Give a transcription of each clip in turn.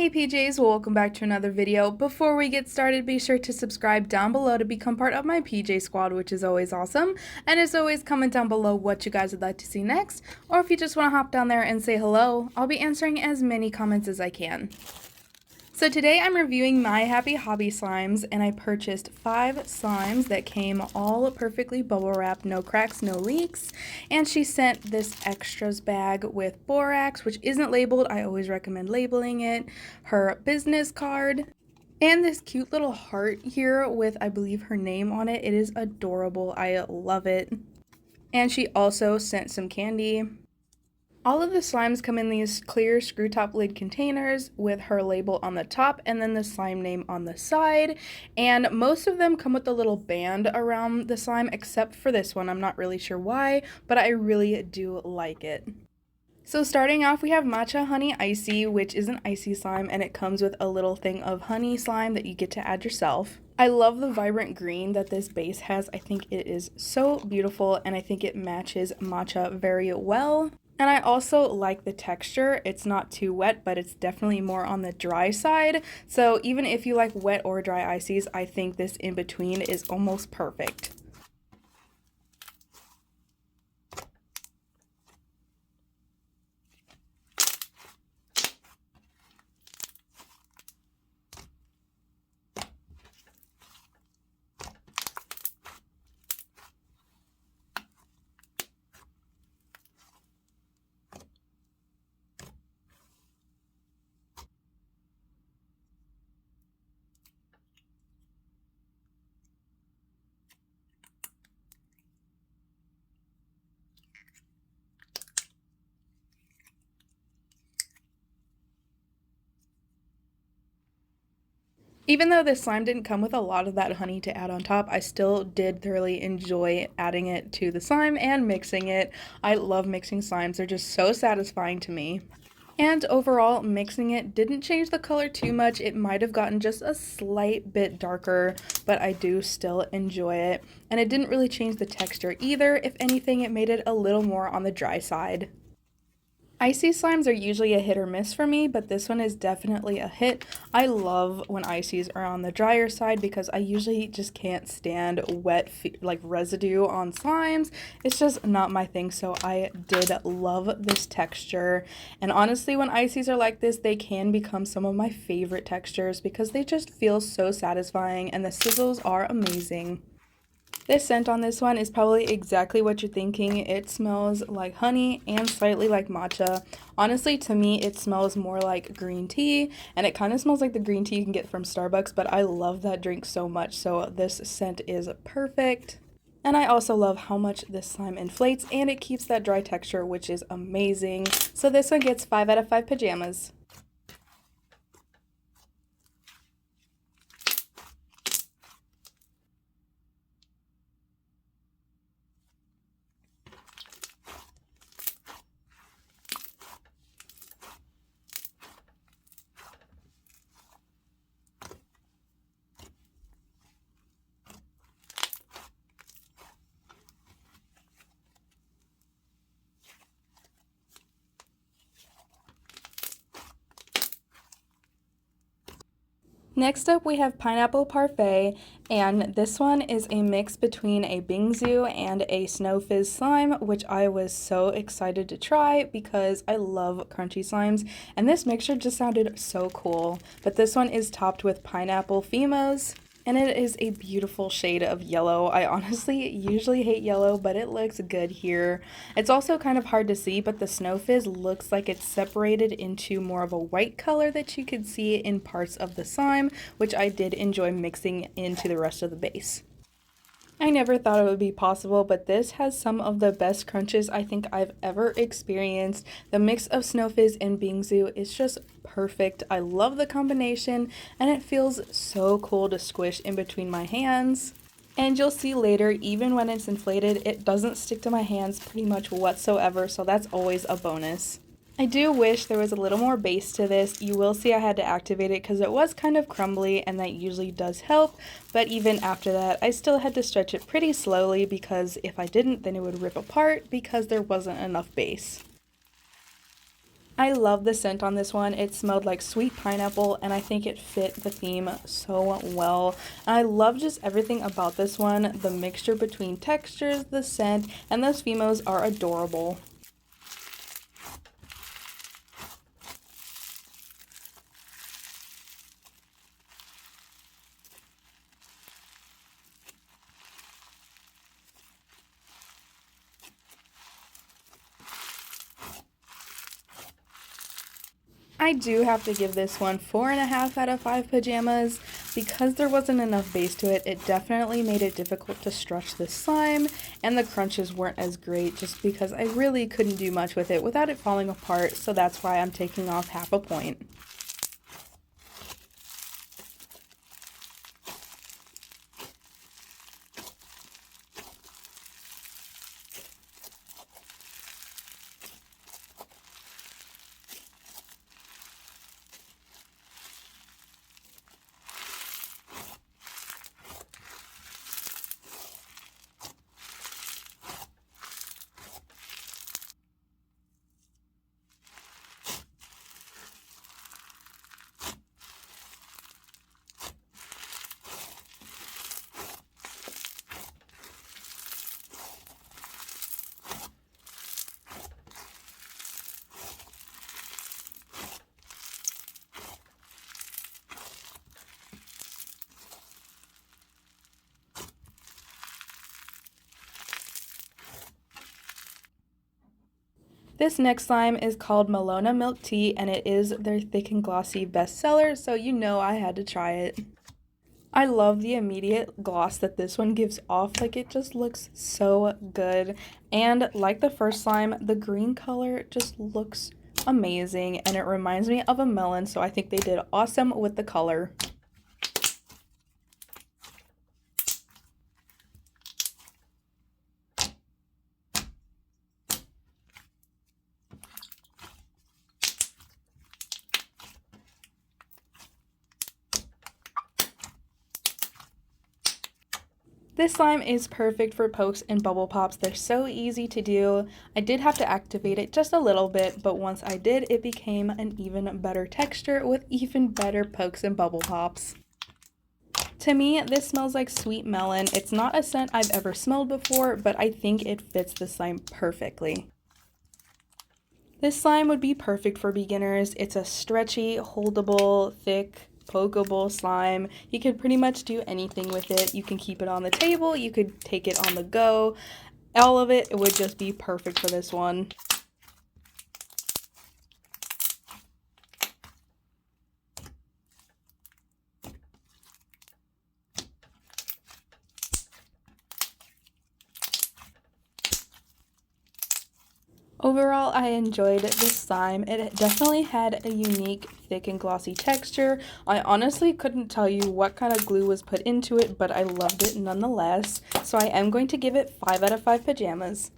Hey PJs, welcome back to another video. Before we get started, be sure to subscribe down below to become part of my PJ squad, which is always awesome. And as always, comment down below what you guys would like to see next, or if you just want to hop down there and say hello, I'll be answering as many comments as I can. So today I'm reviewing My Happy Hobby slimes, and I purchased 5 slimes that came all perfectly bubble wrapped, no cracks, no leaks, and she sent this extras bag with borax, which isn't labeled. I always recommend labeling it, her business card, and this cute little heart here with, I believe, her name on it. It is adorable. I love it. And she also sent some candy. All of the slimes come in these clear screw top lid containers with her label on the top and then the slime name on the side, and most of them come with a little band around the slime except for this one. I'm not really sure why, but I really do like it. So starting off, we have Matcha Honey Icy, which is an icy slime, and it comes with a little thing of honey slime that you get to add yourself. I love the vibrant green that this base has. I think it is so beautiful, and I think it matches matcha very well. And I also like the texture. It's not too wet, but it's definitely more on the dry side. So even if you like wet or dry ices, I think this in between is almost perfect. Even though this slime didn't come with a lot of that honey to add on top, I still did thoroughly enjoy adding it to the slime and mixing it. I love mixing slimes. They're just so satisfying to me. And overall, mixing it didn't change the color too much. It might have gotten just a slight bit darker, but I do still enjoy it. And it didn't really change the texture either. If anything, it made it a little more on the dry side. Icy slimes are usually a hit or miss for me, but this one is definitely a hit. I love when ices are on the drier side because I usually just can't stand wet like residue on slimes. It's just not my thing, so I did love this texture. And honestly, when ices are like this, they can become some of my favorite textures because they just feel so satisfying and the sizzles are amazing. This scent on this one is probably exactly what you're thinking. It smells like honey and slightly like matcha. Honestly, to me, it smells more like green tea, and it kind of smells like the green tea you can get from Starbucks, but I love that drink so much, so this scent is perfect. And I also love how much this slime inflates, and it keeps that dry texture, which is amazing. So this one gets 5 out of 5 pajamas. Next up, we have Pineapple Parfait, and this one is a mix between a Bingsu and a Snow Fizz slime, which I was so excited to try because I love crunchy slimes, and this mixture just sounded so cool. But this one is topped with pineapple Fimos, and it is a beautiful shade of yellow. I honestly usually hate yellow, but it looks good here. It's also kind of hard to see, but the Snow Fizz looks like it's separated into more of a white color that you could see in parts of the slime, which I did enjoy mixing into the rest of the base. I never thought it would be possible, but this has some of the best crunches I think I've ever experienced. The mix of Snow Fizz and Bingsu is just perfect. I love the combination, and it feels so cool to squish in between my hands. And you'll see later, even when it's inflated, it doesn't stick to my hands pretty much whatsoever, so that's always a bonus. I do wish there was a little more base to this. You will see I had to activate it because it was kind of crumbly, and that usually does help, but even after that I still had to stretch it pretty slowly because if I didn't then it would rip apart because there wasn't enough base. I love the scent on this one. It smelled like sweet pineapple and I think it fit the theme so well. I love just everything about this one. The mixture between textures, the scent, and those Fimos are adorable. I do have to give this one 4.5 out of 5 pajamas. Because there wasn't enough base to it, it definitely made it difficult to stretch the slime, and the crunches weren't as great just because I really couldn't do much with it without it falling apart, so that's why I'm taking off half a point. This next slime is called Melona Milk Tea, and it is their thick and glossy bestseller, so you know I had to try it. I love the immediate gloss that this one gives off, like it just looks so good. And like the first slime, the green color just looks amazing, and it reminds me of a melon, so I think they did awesome with the color. This slime is perfect for pokes and bubble pops. They're so easy to do. I did have to activate it just a little bit, but once I did, it became an even better texture with even better pokes and bubble pops. To me, this smells like sweet melon. It's not a scent I've ever smelled before, but I think it fits the slime perfectly. This slime would be perfect for beginners. It's a stretchy, holdable, thick, pokeable slime. You could pretty much do anything with it. You can keep it on the table, you could take it on the go. All of it would just be perfect for this one. Overall, I enjoyed this slime. It definitely had a unique, thick and glossy texture. I honestly couldn't tell you what kind of glue was put into it, but I loved it nonetheless. So I am going to give it 5 out of 5 pajamas.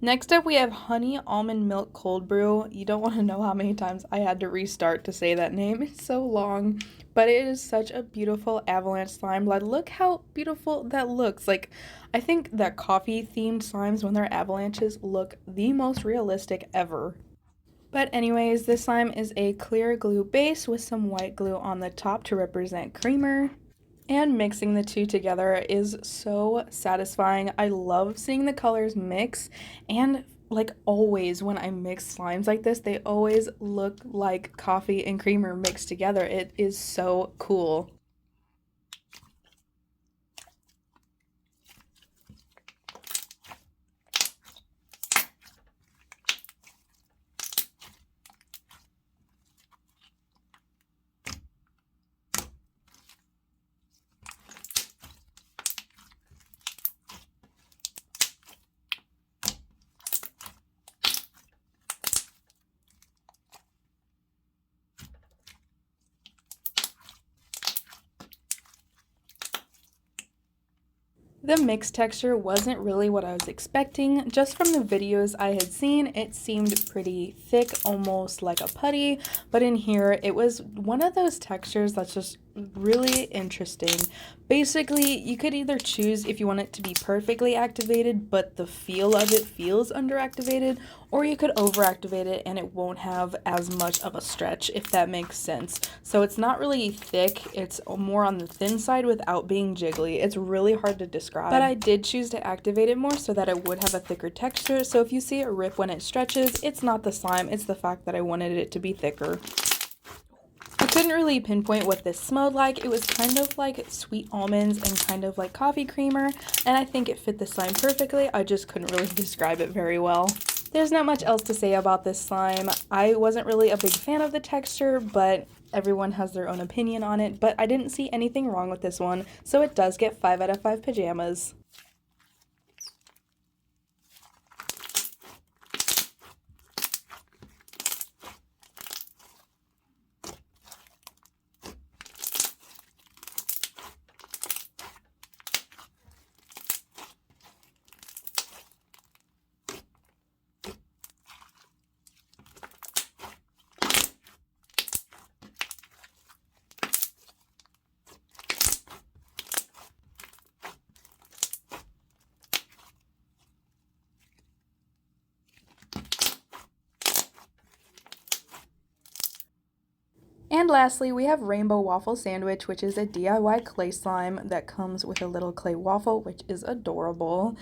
Next up, we have Honey Almond Milk Cold Brew. You don't want to know how many times I had to restart to say that name. It's so long, but it is such a beautiful avalanche slime. Like, look how beautiful that looks. Like, I think that coffee-themed slimes, when they're avalanches, look the most realistic ever. But anyways, this slime is a clear glue base with some white glue on the top to represent creamer. And mixing the two together is so satisfying. I love seeing the colors mix, and like always when I mix slimes like this, they always look like coffee and creamer mixed together. It is so cool. The mix texture wasn't really what I was expecting. Just from the videos I had seen, it seemed pretty thick, almost like a putty, but in here it was one of those textures that's just really interesting. Basically, you could either choose if you want it to be perfectly activated, but the feel of it feels underactivated, or you could overactivate it and it won't have as much of a stretch, if that makes sense. So it's not really thick, it's more on the thin side without being jiggly. It's really hard to describe, but I did choose to activate it more so that it would have a thicker texture. So if you see it rip when it stretches, it's not the slime, it's the fact that I wanted it to be thicker. I couldn't really pinpoint what this smelled like. It was kind of like sweet almonds and kind of like coffee creamer, and I think it fit the slime perfectly. I just couldn't really describe it very well. There's not much else to say about this slime. I wasn't really a big fan of the texture, but everyone has their own opinion on it. But I didn't see anything wrong with this one, so it does get 5 out of 5 pajamas. And lastly, we have Rainbow Waffle Sandwich, which is a DIY clay slime that comes with a little clay waffle, which is adorable.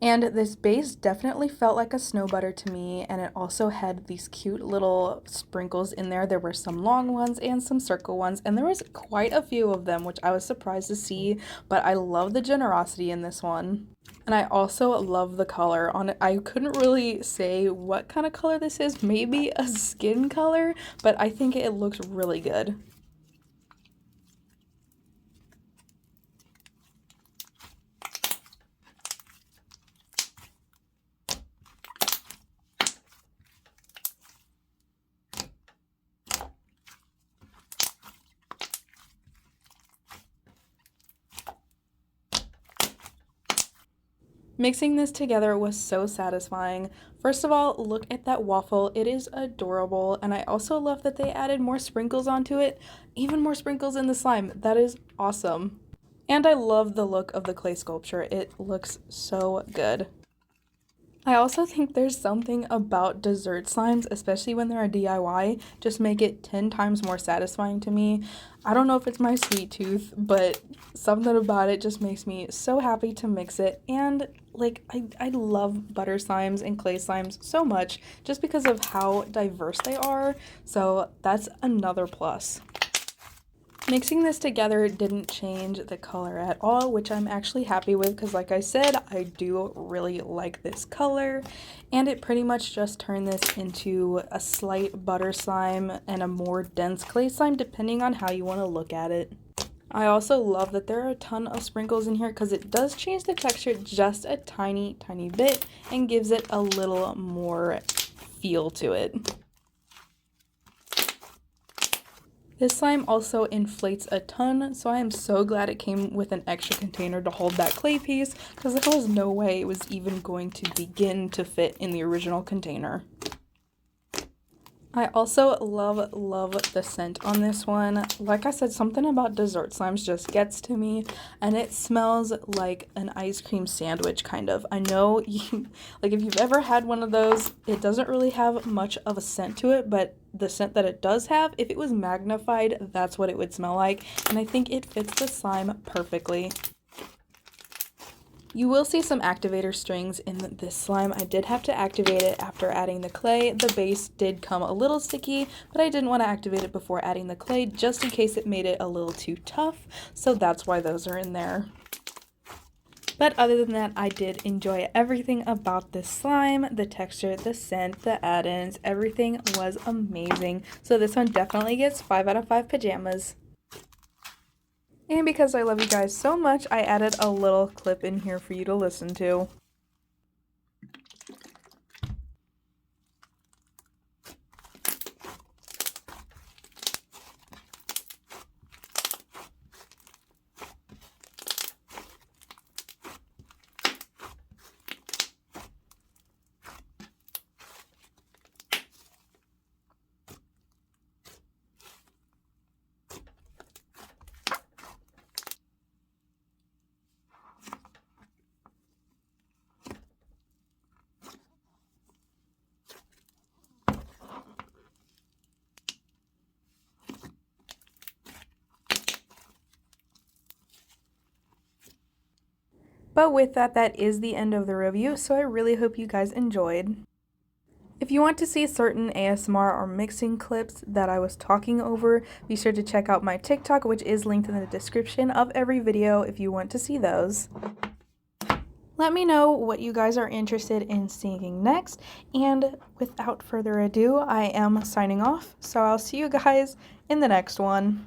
And this base definitely felt like a snow butter to me, and it also had these cute little sprinkles in there. There were some long ones and some circle ones, and there was quite a few of them, which I was surprised to see, but I love the generosity in this one. And I also love the color on it. I couldn't really say what kind of color this is, maybe a skin color, but I think it looks really good. Mixing this together was so satisfying. First of all, look at that waffle. It is adorable, and I also love that they added more sprinkles onto it, even more sprinkles in the slime. That is awesome. And I love the look of the clay sculpture. It looks so good. I also think there's something about dessert slimes, especially when they're a DIY, just make it 10 times more satisfying to me. I don't know if it's my sweet tooth, but something about it just makes me so happy to mix it. And like, I love butter slimes and clay slimes so much just because of how diverse they are. So that's another plus. Mixing this together didn't change the color at all, which I'm actually happy with because like I said, I do really like this color, and it pretty much just turned this into a slight butter slime and a more dense clay slime depending on how you want to look at it. I also love that there are a ton of sprinkles in here because it does change the texture just a tiny bit and gives it a little more feel to it. This slime also inflates a ton, so I am so glad it came with an extra container to hold that clay piece because there was no way it was even going to begin to fit in the original container. I also love the scent on this one. Like I said, something about dessert slimes just gets to me, and it smells like an ice cream sandwich kind of. I know like if you've ever had one of those, it doesn't really have much of a scent to it, but the scent that it does have, if it was magnified, that's what it would smell like, and I think it fits the slime perfectly. You will see some activator strings in this slime. I did have to activate it after adding the clay. The base did come a little sticky, but I didn't want to activate it before adding the clay just in case it made it a little too tough, so that's why those are in there. But other than that, I did enjoy everything about this slime. The texture, the scent, the add-ins, everything was amazing. So this one definitely gets 5 out of 5 pajamas. And because I love you guys so much, I added a little clip in here for you to listen to. But with that, that is the end of the review, so I really hope you guys enjoyed. If you want to see certain ASMR or mixing clips that I was talking over, be sure to check out my TikTok, which is linked in the description of every video if you want to see those. Let me know what you guys are interested in seeing next, and without further ado, I am signing off, so I'll see you guys in the next one.